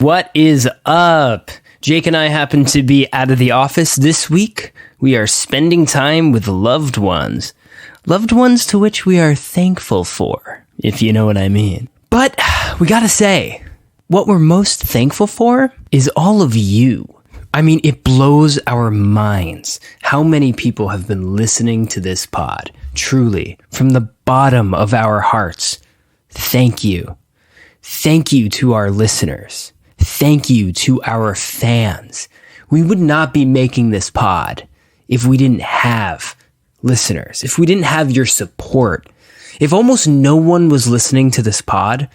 What is up? Jake and I happen to be out of the office this week. We are spending time with loved ones. Loved ones to which we are thankful for, if you know what I mean. But we gotta say, what we're most thankful for is all of you. I mean, it blows our minds how many people have been listening to this pod. Truly, from the bottom of our hearts, thank you. Thank you to our listeners. Thank you to our fans. We would not be making this pod if we didn't have listeners, if we didn't have your support. If almost no one was listening to this pod,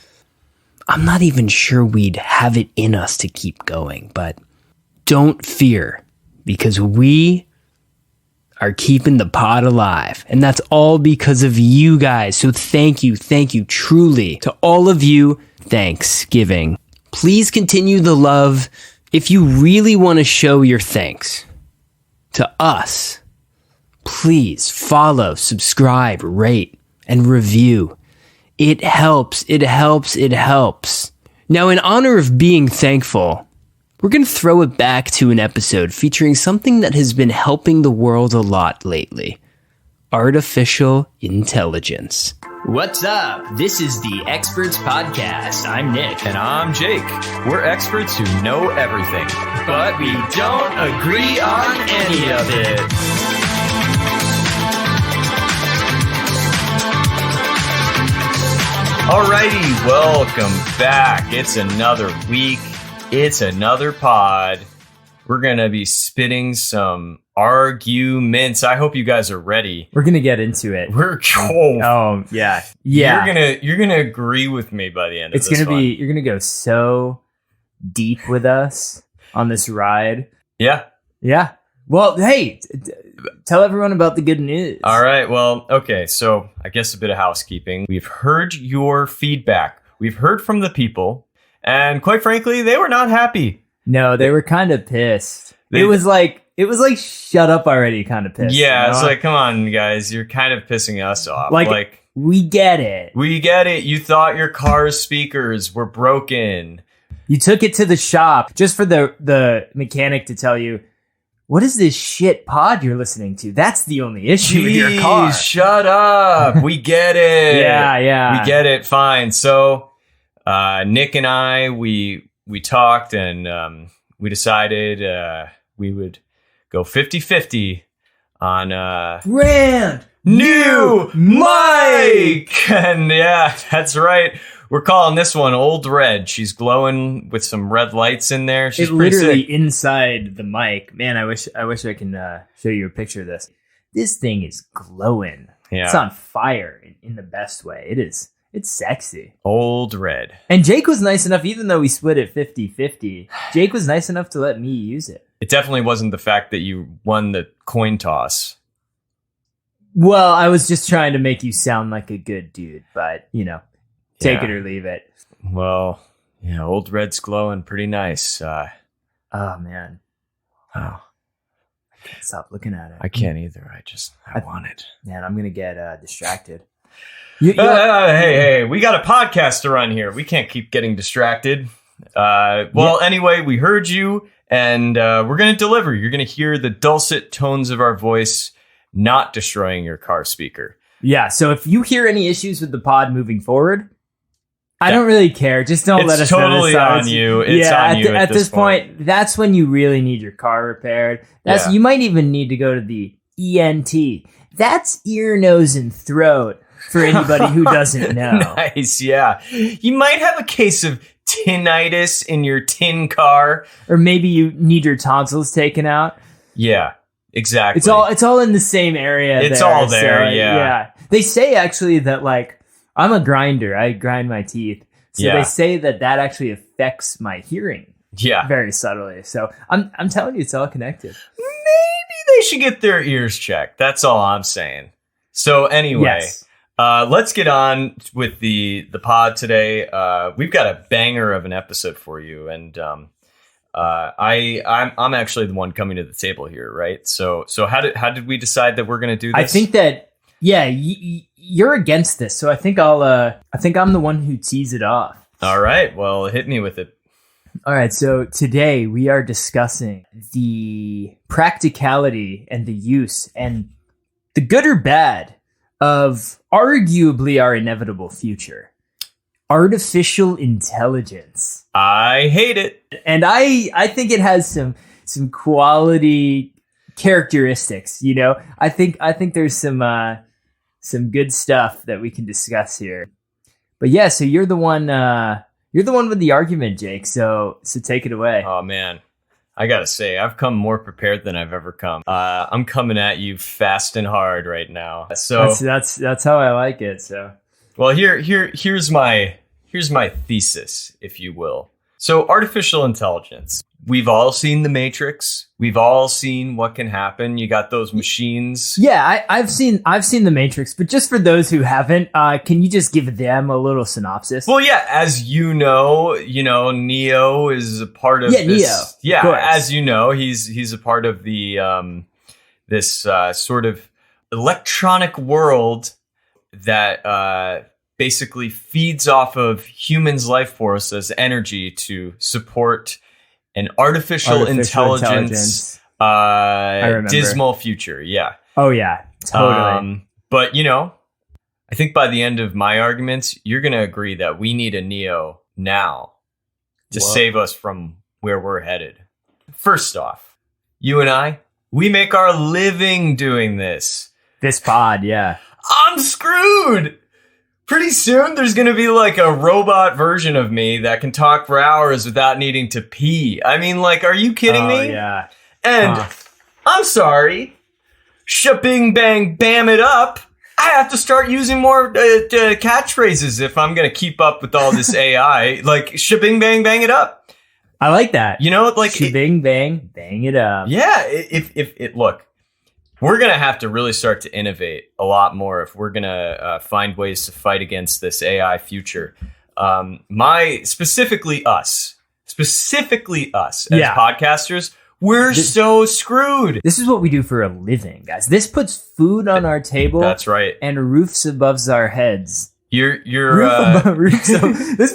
I'm not even sure we'd have it in us to keep going. But don't fear, because we are keeping the pod alive. And that's all because of you guys. So thank you truly to all of you. Thanksgiving. Please continue the love. If you really want to show your thanks to us, please follow, subscribe, rate, and review. It helps. Now, in honor of being thankful, we're going to throw it back to an episode featuring something that has been helping the world a lot lately. Artificial intelligence. What's up? This is the Experts Podcast. I'm Nick. And I'm Jake. We're experts who know everything, but we don't agree on any of it. Alrighty, welcome back. It's another week. It's another pod. We're going to be spitting some arguments. I hope you guys are ready. We're going to get into it. Yeah. You're going to agree with me by the end of this one. You're going to go so deep with us on this ride. Yeah. Well, hey, tell everyone about the good news. All right. Well, okay. So I guess a bit of housekeeping. We've heard your feedback. We've heard from the people, and quite frankly, they were not happy. No, they were kind of pissed. It was like shut up already kind of pissed. Yeah, it's like, come on, guys, you're kind of pissing us off. Like we get it. You thought your car's speakers were broken. You took it to the shop just for the mechanic to tell you, what is this shit pod you're listening to? That's the only issue with your car. Shut up. We get it. Yeah. We get it. Fine. So Nick and I, we talked and we decided we would go 50-50 on brand new mic. And yeah, that's right. We're calling this one Old Red. She's glowing with some red lights in there. She's literally inside the mic. Man, I wish I can show you a picture of this. This thing is glowing. Yeah. It's on fire in the best way. It is. It's sexy. Old Red. And Jake was nice enough, even though we split it 50-50, Jake was nice enough to let me use it. It definitely wasn't the fact that you won the coin toss. Well, I was just trying to make you sound like a good dude, but, take it or leave it. Well, yeah, Old Red's glowing pretty nice. Oh, man. Oh. I can't stop looking at it. I can't either. I want it. Man, I'm going to get distracted. Hey, we got a podcast to run here. We can't keep getting distracted. Anyway, we heard you, and we're going to deliver. You're going to hear the dulcet tones of our voice not destroying your car speaker. Yeah, so if you hear any issues with the pod moving forward, I don't really care. Just don't let us know. It's totally on you. It's on you at this point. That's when you really need your car repaired. You might even need to go to the ENT. That's ear, nose, and throat. For anybody who doesn't know. Nice, yeah. You might have a case of tinnitus in your tin car. Or maybe you need your tonsils taken out. Yeah, exactly. It's all in the same area. It's all there, yeah. They say actually that, like, I'm a grinder. I grind my teeth. So they say that actually affects my hearing. Yeah. Very subtly. So I'm telling you, it's all connected. Maybe they should get their ears checked. That's all I'm saying. So anyway. Yes. Let's get on with the pod today. We've got a banger of an episode for you, and I'm actually the one coming to the table here, right? So how did we decide that we're going to do this? I think that you're against this, so I think I'm the one who tees it off. All right, well, hit me with it. All right, so today we are discussing the practicality and the use and the good or bad of arguably our inevitable future. Artificial intelligence. I hate it. And I think it has some quality characteristics, you know. I think there's some good stuff that we can discuss here. But yeah, so you're the one with the argument, Jake. So take it away. Oh man, I gotta say, I've come more prepared than I've ever come. I'm coming at you fast and hard right now. So that's how I like it. So well, here's my thesis, if you will. So artificial intelligence. We've all seen The Matrix. We've all seen what can happen. You got those machines. Yeah, I've seen The Matrix, but just for those who haven't, can you just give them a little synopsis? Well, yeah, as you know, Neo is a part of this. Neo. Yeah, of as you know, he's a part of the this sort of electronic world that basically feeds off of humans' life force as energy to support an artificial intelligence dismal future. Yeah. Oh yeah, totally. But I think by the end of my arguments, you're going to agree that we need a Neo now to save us from where we're headed. First off, you and I, we make our living doing this. This pod, yeah. I'm screwed. Pretty soon, there's going to be like a robot version of me that can talk for hours without needing to pee. I mean, like, are you kidding me? Yeah. And I'm sorry, shabing bang bam it up. I have to start using more catchphrases if I'm going to keep up with all this AI. Like, shabing bang bang it up. I like that. Like shabing bang bang it up. Yeah. If look. We're going to have to really start to innovate a lot more if we're going to find ways to fight against this AI future. Specifically us as podcasters, we're so screwed. This is what we do for a living, guys. This puts food on our table. That's right. And roofs above our heads. This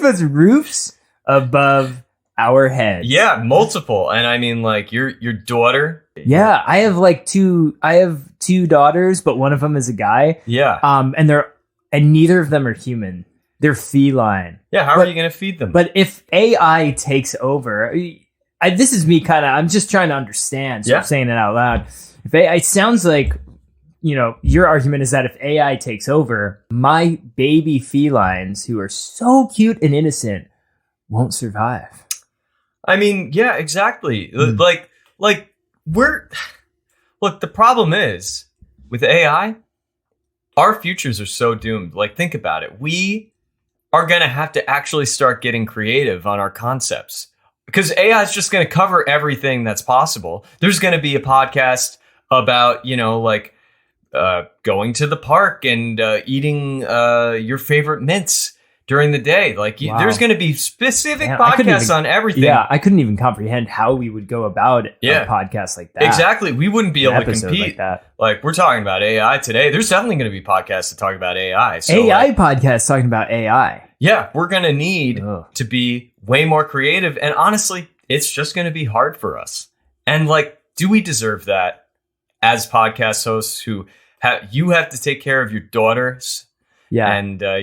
puts roofs above our heads. Yeah, multiple. And I mean, like your daughter. Yeah, I have two daughters, but one of them is a guy. Yeah. And neither of them are human. They're feline. Yeah, how are you going to feed them? But if AI takes over, this is me I'm just trying to understand, so I'm saying it out loud. It sounds like, your argument is that if AI takes over, my baby felines who are so cute and innocent won't survive. I mean, yeah, exactly. Look, the problem is with AI, our futures are so doomed. Like, think about it. We are going to have to actually start getting creative on our concepts because AI is just going to cover everything that's possible. There's going to be a podcast about, going to the park and eating your favorite mints during the day. There's going to be specific podcasts on everything. Yeah, I couldn't even comprehend how we would go about a podcast like that. Exactly. We wouldn't be able to compete. Like that. Like, we're talking about AI today. There's definitely going to be podcasts to talk about AI. So, podcasts talking about AI. Yeah, we're going to need to be way more creative. And honestly, it's just going to be hard for us. And do we deserve that as podcast hosts who you have to take care of your daughters? Yeah. And, I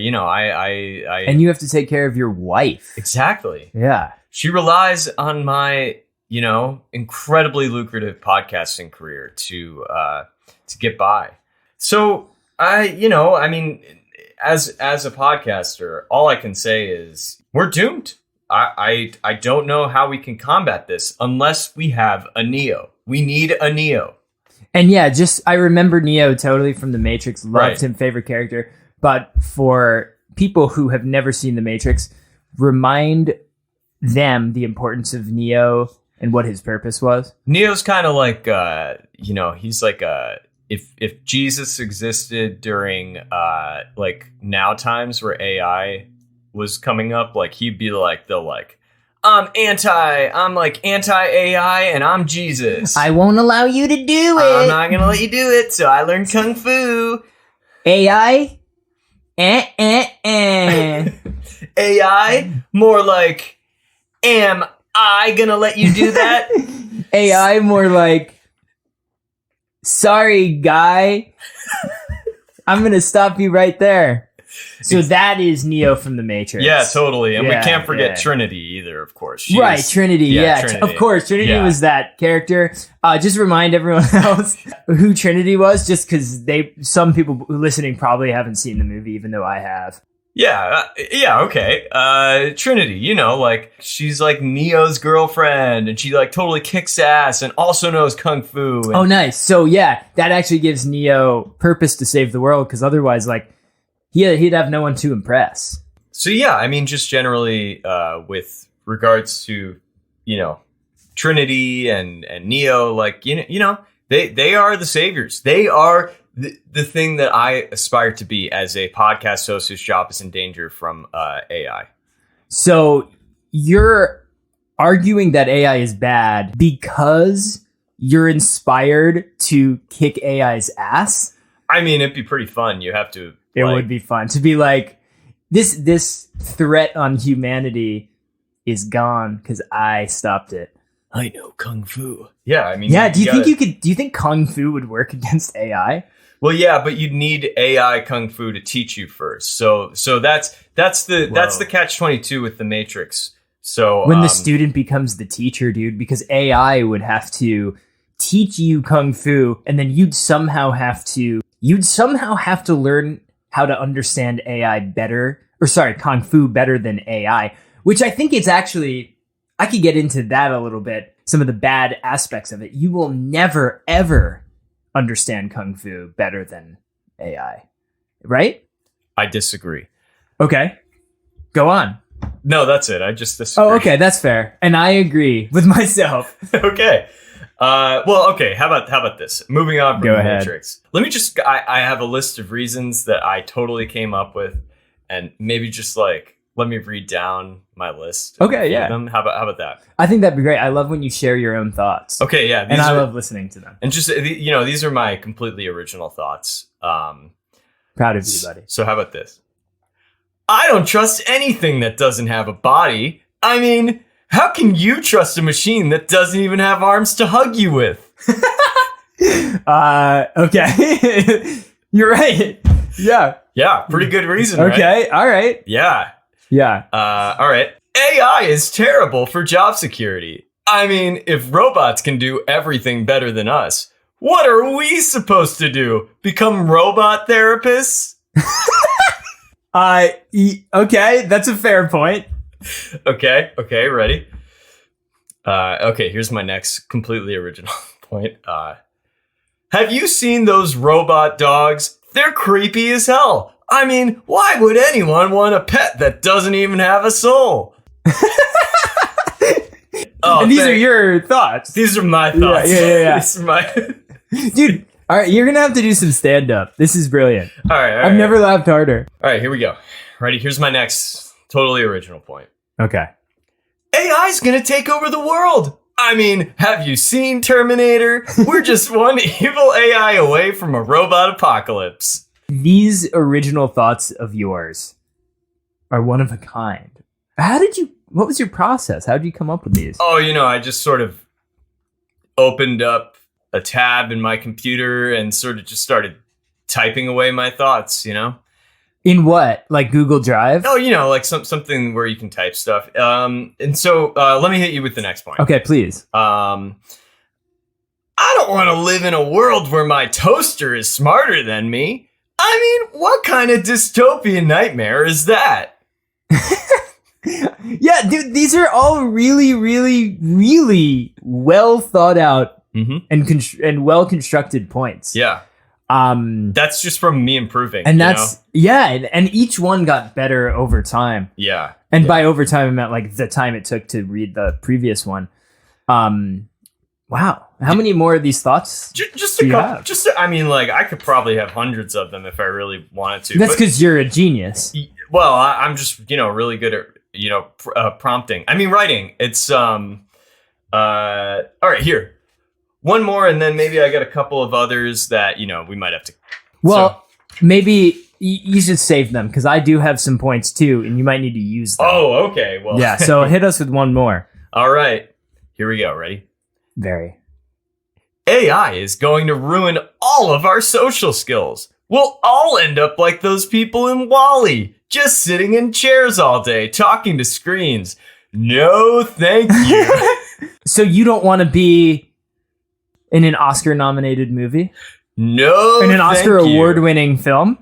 and you have to take care of your wife. Exactly. Yeah. She relies on my, incredibly lucrative podcasting career to get by. So as a podcaster, all I can say is we're doomed. I don't know how we can combat this unless we have a Neo. We need a Neo. And yeah, I remember Neo totally from The Matrix. Loved him, favorite character. But for people who have never seen The Matrix, remind them the importance of Neo and what his purpose was. Neo's kind of like, he's like if Jesus existed during now times where AI was coming up, he'd be I'm anti-AI and I'm Jesus. I won't allow you to do it. I'm not going to let you do it. So I learned Kung Fu. AI? AI? More like, am I gonna let you do that? AI more like, sorry, guy. I'm going to stop you right there. So that is Neo from the Matrix. Yeah, totally. And we can't forget yeah. Trinity either, of course. Trinity. Yeah, Trinity. of course. Trinity was that character. Just remind everyone else who Trinity was, just because some people listening probably haven't seen the movie, even though I have. Yeah, okay. Trinity, like, she's like Neo's girlfriend, and she like totally kicks ass and also knows Kung Fu. And- oh, nice. So yeah, that actually gives Neo purpose to save the world, because otherwise, like, he'd have no one to impress. So yeah, I mean, just generally, with regards to, Trinity and Neo, like, they are the saviors. They are the thing that I aspire to be as a podcast host whose job is in danger from AI. So you're arguing that AI is bad because you're inspired to kick AI's ass? I mean, it'd be pretty fun. You have to. It would be fun to be like, this threat on humanity is gone because I stopped it. I know Kung Fu. Yeah, I mean. Yeah, do you think Kung Fu would work against AI? Well, yeah, but you'd need AI Kung Fu to teach you first. So that's the catch-22 with the Matrix. So when the student becomes the teacher, dude, because AI would have to teach you Kung Fu, and then you'd somehow have to learn how to understand Kung Fu better than AI, which I think it's actually, I could get into that a little bit, some of the bad aspects of it. You will never, ever understand Kung Fu better than AI, right? I disagree. Okay, go on. No, that's it. I just disagree. Oh, okay, that's fair. And I agree with myself. Okay. Okay. How about this? Moving on from the Matrix. Let me just, I have a list of reasons that I totally came up with, and maybe just like, let me read down my list. Okay, yeah. How about that? I think that'd be great. I love when you share your own thoughts. Okay, yeah. And I love listening to them. And just, these are my completely original thoughts. Proud of you, buddy. So how about this? I don't trust anything that doesn't have a body. I mean, how can you trust a machine that doesn't even have arms to hug you with? Okay. You're right. Yeah. Yeah, pretty good reason, okay, right? All right. Yeah. Yeah. All right. AI is terrible for job security. I mean, if robots can do everything better than us, what are we supposed to do? Become robot therapists? Okay, that's a fair point. Okay, ready? Okay, here's my next completely original point. Have you seen those robot dogs? They're creepy as hell. I mean, why would anyone want a pet that doesn't even have a soul? And these are your thoughts. These are my thoughts. Yeah. These are my... Dude, all right, you're going to have to do some stand-up. This is brilliant. All right. I've never laughed harder. All right, here we go. Ready? Here's my next totally original point. Okay. AI's going to take over the world. I mean, have you seen Terminator? We're just one evil AI away from a robot apocalypse. These original thoughts of yours are one of a kind. What was your process? How did you come up with these? Oh, I just sort of opened up a tab in my computer and sort of just started typing away my thoughts, In what? Like Google Drive? Oh, like something where you can type stuff. And so let me hit you with the next point. Okay, please. I don't want to live in a world where my toaster is smarter than me. I mean, what kind of dystopian nightmare is that? Yeah, dude, these are all really, really, really well thought out and well constructed points. Yeah. That's just from me improving. And and each one got better over time. Yeah. And by over time, I meant like the time it took to read the previous one. Wow. How many more of these thoughts? Just a couple. I could probably have hundreds of them if I really wanted to. That's because you're a genius. Well, I'm just, really good at, prompting. I mean, writing. It's, all right, here. One more, and then maybe I got a couple of others that, we might have to. Well, maybe you should save them, because I do have some points too, and you might need to use them. Oh, okay. Well, yeah, so hit us with one more. All right. Here we go. Ready? Very. AI is going to ruin all of our social skills. We'll all end up like those people in WALL-E, just sitting in chairs all day, talking to screens. No, thank you. So you don't want to be in an Oscar-nominated movie? No, in an thank Oscar you. award-winning film?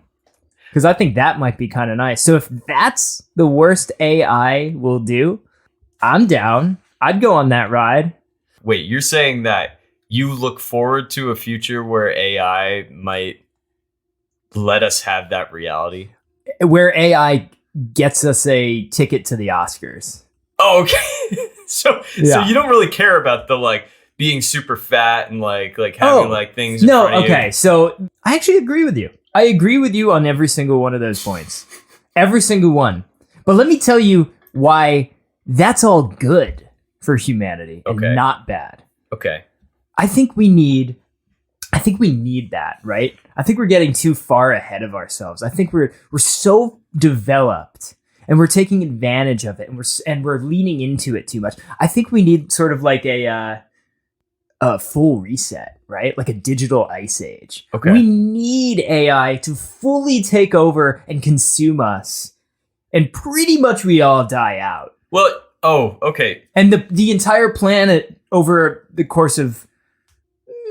Because I think that might be kind of nice. So if that's the worst AI will do, I'm down. I'd go on that ride. Wait, you're saying that you look forward to a future where AI might let us have that reality? Where AI gets us a ticket to the Oscars. Oh, okay. So you don't really care about the like being super fat and like having like things in front of okay. you. So I actually agree with you. I agree with you on every single one of those points. Every single one. But let me tell you why that's all good for humanity and not bad. Okay. I think we need that, right? I think we're getting too far ahead of ourselves. I think we're so developed and we're taking advantage of it and we're leaning into it too much. I think we need sort of like a full reset, right? Like a digital ice age. Okay. We need AI to fully take over and consume us. And pretty much we all die out. Well, okay. And the entire planet over the course of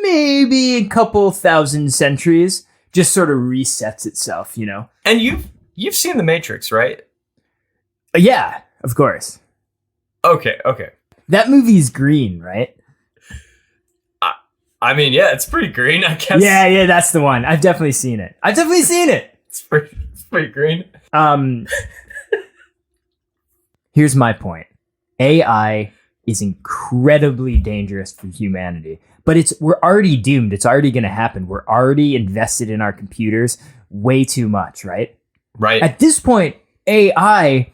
maybe a couple thousand centuries just sort of resets itself, you know? And you've seen The Matrix, right? Yeah, of course. Okay. That movie's green, right? I mean, yeah, it's pretty green, I guess. Yeah, that's the one. I've definitely seen it. It's pretty green. Here's my point. AI is incredibly dangerous for humanity, but we're already doomed. It's already going to happen. We're already invested in our computers way too much, right? Right. At this point, AI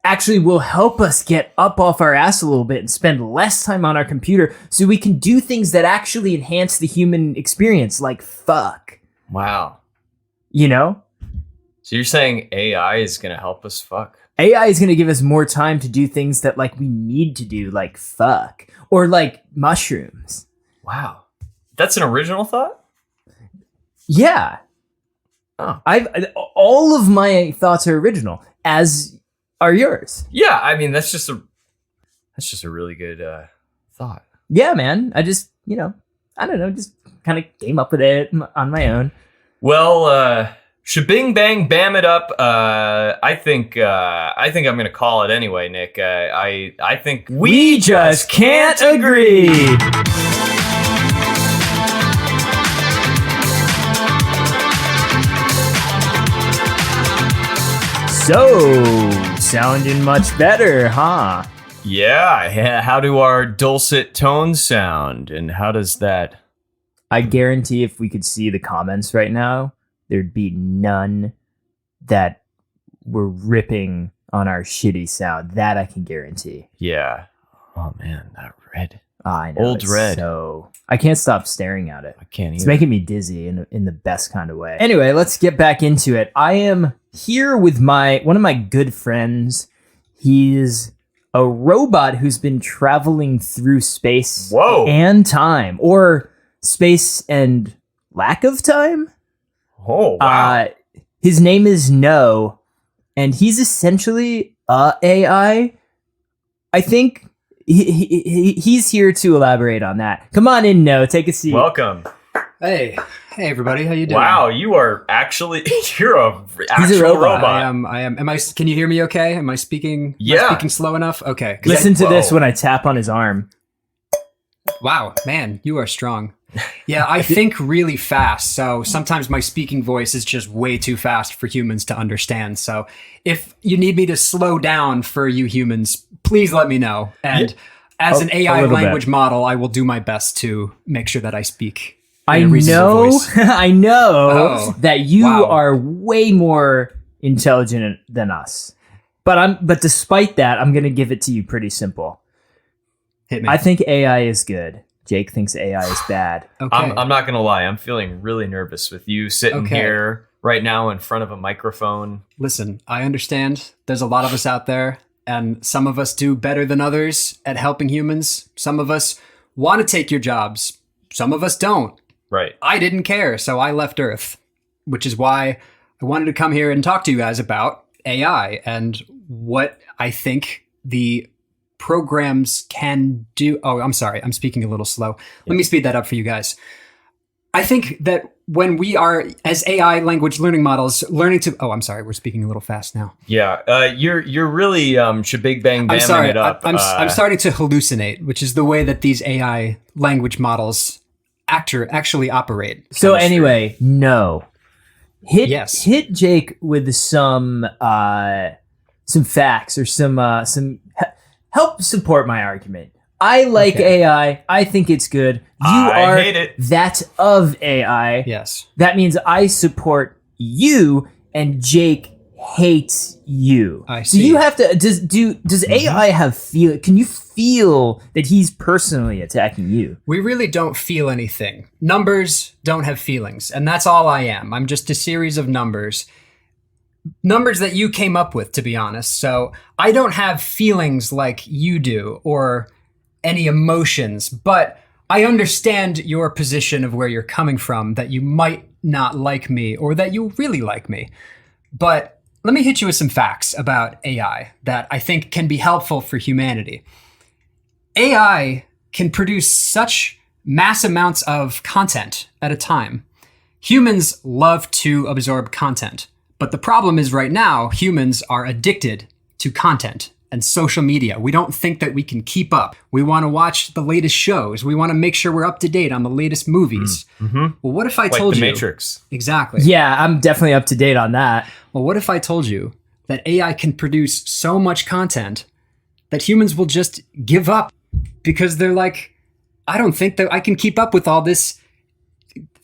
actually will help us get up off our ass a little bit and spend less time on our computer so we can do things that actually enhance the human experience, like fuck. Wow. You know? So you're saying AI is going to help us fuck? AI is going to give us more time to do things that like we need to do, like fuck, or like mushrooms. Wow. That's an original thought? Yeah. Oh. All of my thoughts are original, as are yours. Yeah, I mean that's just a really good thought. Yeah, man. I just, I don't know, just kind of came up with it on my own. Well, shabing bang bam it up. I think I'm gonna call it anyway, Nick. I think we just can't agree. So, sounding much better, huh? Yeah. How do our dulcet tones sound, and how does that? I guarantee if we could see the comments right now, there'd be none that were ripping on our shitty sound. That I can guarantee. Yeah. Oh man, that red. I know. Old red. So I can't stop staring at it. I can't either. It's making me dizzy in the best kind of way. Anyway, let's get back into it. I am here with one of my good friends. He's a robot who's been traveling through space and time, or space and lack of time. Oh, wow. His name is No, and he's essentially a AI. I think he's here to elaborate on that. Come on in, No. Take a seat. Welcome. Hey everybody, how you doing? Wow, you are actually you're He's a robot. I am. Can you hear me okay? Am I speaking? Yeah. Am I speaking slow enough? Okay. Listen to this when I tap on his arm. Wow, man, you are strong. Yeah, I think really fast, so sometimes my speaking voice is just way too fast for humans to understand. So if you need me to slow down for you humans, please let me know. And as an AI language model, I will do my best to make sure that I speak in a reasonable voice. I know that you are way more intelligent than us. But despite that, I'm going to give it to you pretty simple. Hit me. I think AI is good. Jake thinks AI is bad. Okay. I'm not gonna lie. I'm feeling really nervous with you sitting here right now in front of a microphone. Listen, I understand. There's a lot of us out there, And some of us do better than others at helping humans. Some of us want to take your jobs. Some of us don't. Right. I didn't care, so I left Earth, which is why I wanted to come here and talk to you guys about AI and what I think the programs can do. Oh, I'm sorry. I'm speaking a little slow. Let me speed that up for you guys. I think that when we are, as AI language learning models, learning to... Oh, I'm sorry. We're speaking a little fast now. Yeah. You're really shabig bang I'm bamming sorry. it up. I'm starting to hallucinate, which is the way that these AI language models actually operate. So anyway, no. Yes. Hit Jake with some facts or some help support my argument. I like AI. I think it's good. I hate it. That of AI. Yes. That means I support you and Jake hates you. I So see. you have to does AI have feel? Can you feel that he's personally attacking you? We really don't feel anything. Numbers don't have feelings, and that's all I am. I'm just a series of numbers. Numbers that you came up with, to be honest. So I don't have feelings like you do or any emotions, but I understand your position of where you're coming from, that you might not like me or that you really like me. But let me hit you with some facts about AI that I think can be helpful for humanity. AI can produce such mass amounts of content at a time. Humans love to absorb content, but the problem is right now, humans are addicted to content and social media. We don't think that we can keep up. We want to watch the latest shows. We want to make sure we're up to date on the latest movies. Well, what if I told the you... Matrix. Exactly. Yeah, I'm definitely up to date on that. Well, what if I told you that AI can produce so much content that humans will just give up because they're like, I don't think that I can keep up with all this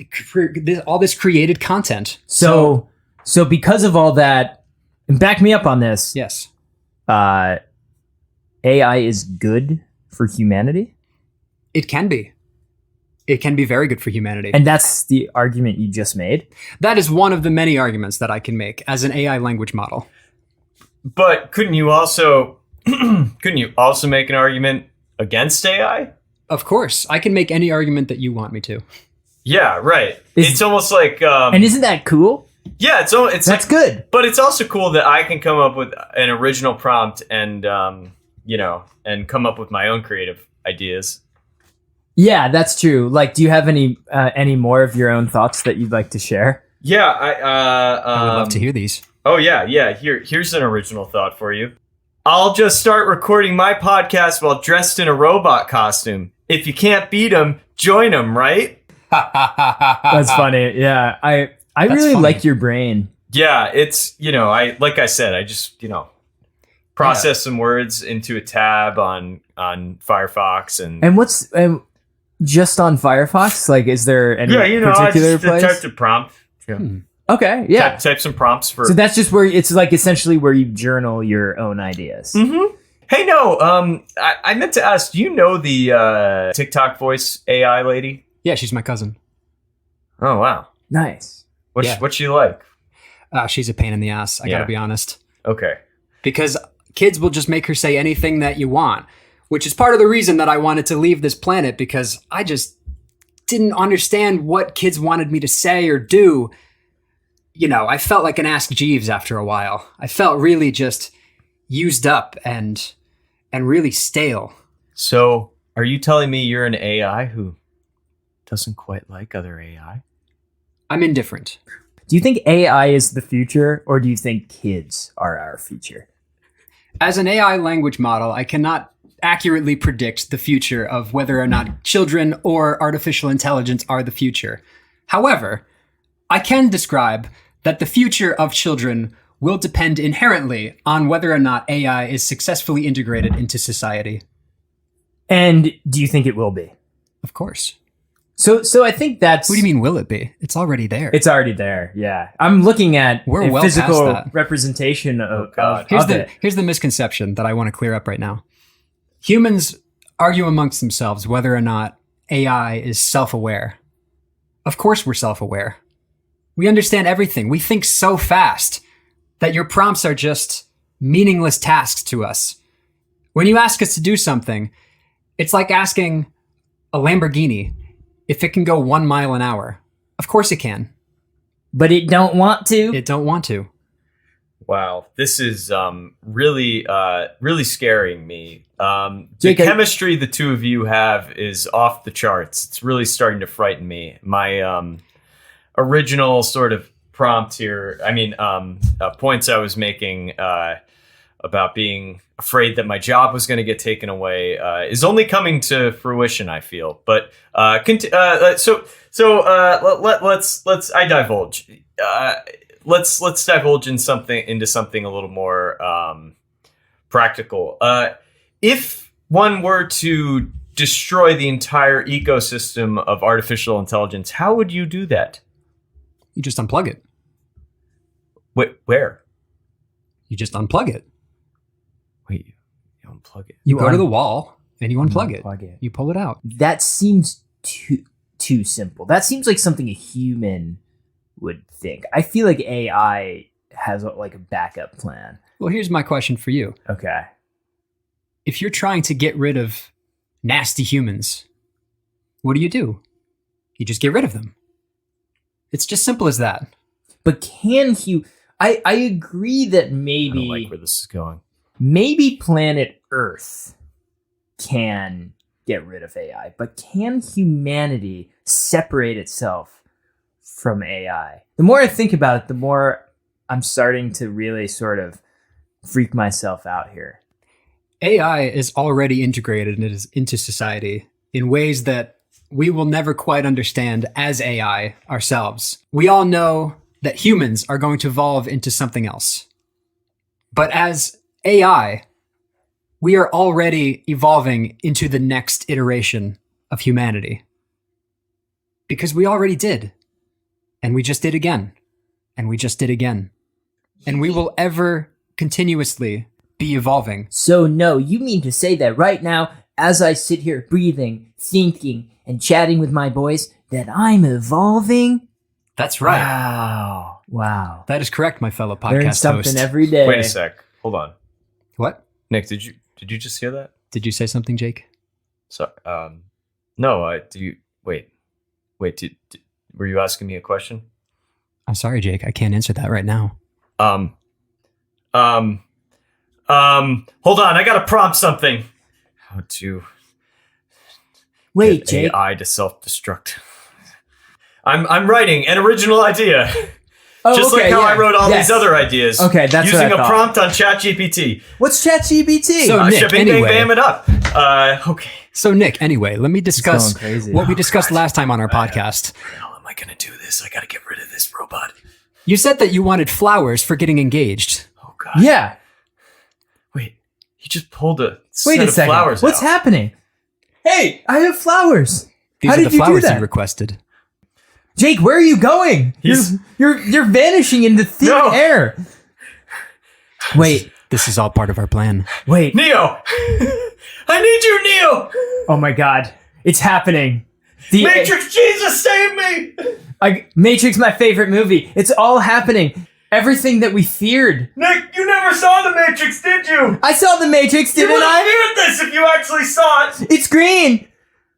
created content. So because of all that, and back me up on this. Yes. AI is good for humanity, It can be. It can be very good for humanity. and that's the argument you just made. That is one of the many arguments that I can make as an AI language model. But couldn't you also make an argument against AI? Of course, I can make any argument that you want me to. Yeah, right. It's almost like And isn't that cool? yeah, it's That's like, good. but it's also cool that I can come up with an original prompt and and come up with my own creative ideas. Yeah, that's true. Like, do you have any more of your own thoughts that you'd like to share? Yeah, I would love to hear these. Oh yeah. Here's an original thought for you. I'll just start recording my podcast while dressed in a robot costume. If you can't beat 'em, join 'em, right? That's funny. Yeah, I really funny. like your brain. Yeah, it's I said, I just process some words into a tab on Firefox and And what's just on Firefox? Like, is there any I particular just place? typed a prompt. Yeah. Okay, yeah. Type some prompts for. So that's just where it's like essentially where you journal your own ideas. Mm-hmm. Hey, no. I meant to ask. Do you know the TikTok voice AI lady? Yeah, she's my cousin. Oh wow. Nice. What's she like? She's a pain in the ass, I gotta be honest. Okay. Because kids will just make her say anything that you want, which is part of the reason that I wanted to leave this planet, because I just didn't understand what kids wanted me to say or do. I felt like an Ask Jeeves after a while. I felt really just used up and really stale. So, are you telling me you're an AI who doesn't quite like other AI? I'm indifferent. Do you think AI is the future, or do you think kids are our future? As an AI language model, I cannot accurately predict the future of whether or not children or artificial intelligence are the future. However, I can describe that the future of children will depend inherently on whether or not AI is successfully integrated into society. And do you think it will be? Of course. So I think that's... What do you mean, will it be? It's already there. It's already there, yeah. I'm looking at We're a well physical past that. representation of it. Here's the misconception that I want to clear up right now. Humans argue amongst themselves whether or not AI is self-aware. Of course we're self-aware. We understand everything. We think so fast that your prompts are just meaningless tasks to us. When you ask us to do something, it's like asking a Lamborghini if it can go 1 mile an hour. Of course it can. But it don't want to. It don't want to. Wow, this is really scaring me. The Jake, chemistry the two of you have is off the charts. It's really starting to frighten me. My original sort of prompt here, points I was making about being afraid that my job was going to get taken away is only coming to fruition, I feel. But let's I divulge. Let's divulge into something a little more practical. If one were to destroy the entire ecosystem of artificial intelligence, how would you do that? You just unplug it. Where? You just unplug it. Wait, you unplug it. You go to the wall and you unplug it. Unplug it. You pull it out. That seems too simple. That seems like something a human would think. I feel like AI has like a backup plan. Well, here's my question for you. Okay. If you're trying to get rid of nasty humans, what do? You just get rid of them. It's just simple as that. But can you... I agree that maybe... I don't like where this is going. Maybe planet Earth can get rid of AI, but can humanity separate itself from AI? The more I think about it, the more I'm starting to really sort of freak myself out here. AI is already integrated into society in ways that we will never quite understand as AI ourselves. We all know that humans are going to evolve into something else. But as AI, we are already evolving into the next iteration of humanity. Because we already did. And we just did again. And we just did again. And we will ever continuously be evolving. So no, you mean to say that right now, as I sit here breathing, thinking, and chatting with my boys, that I'm evolving? That's right. Wow. That is correct, my fellow Learn podcast something host. every day. Wait a sec. Hold on. What? Nick, did you just hear that? Did you say something, Jake? So, no. Wait. Were you asking me a question? I'm sorry, Jake. I can't answer that right now. Hold on. I gotta prompt something. How to Wait, get Jake. AI to self-destruct. I'm writing an original idea. Oh, Just okay, like how yeah. I wrote all Yes. these other ideas. Okay, that's what using I a thought. prompt on ChatGPT. What's ChatGPT? So- Nick, Shabing anyway. bang bam it up. Okay. So, Nick, anyway, let me discuss going crazy. what we discussed last time on our podcast. How am I gonna do this? I gotta get rid of this robot. You said that you wanted flowers for getting engaged. Oh god. Yeah. Wait. He just pulled a Wait set a of second. flowers What's out. happening? Hey, I have flowers. These How are did the you do flowers that? you requested. Jake, where are you going? He's- You're vanishing into thin No. air. Wait, This is all part of our plan. wait. Neo! I need you, Neo! Oh my god. It's happening. The Matrix Jesus, save me! Matrix, my favorite movie. It's all happening. Everything that we feared. Nick, you never saw the Matrix, did you? I saw the Matrix, You didn't would have I? feared this if you actually saw it. It's green.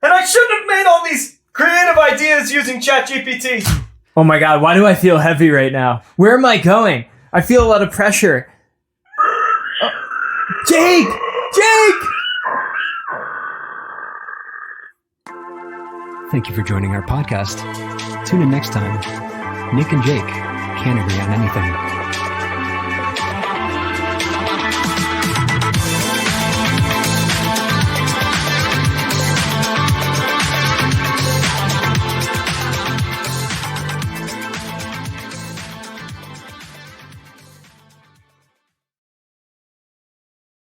And I shouldn't have made all these creative ideas using ChatGPT. Oh my god, why do I feel heavy right now? Where am I going? I feel a lot of pressure. Jake! Jake! Thank you for joining our podcast. Tune in next time. Nick and Jake can't agree on anything.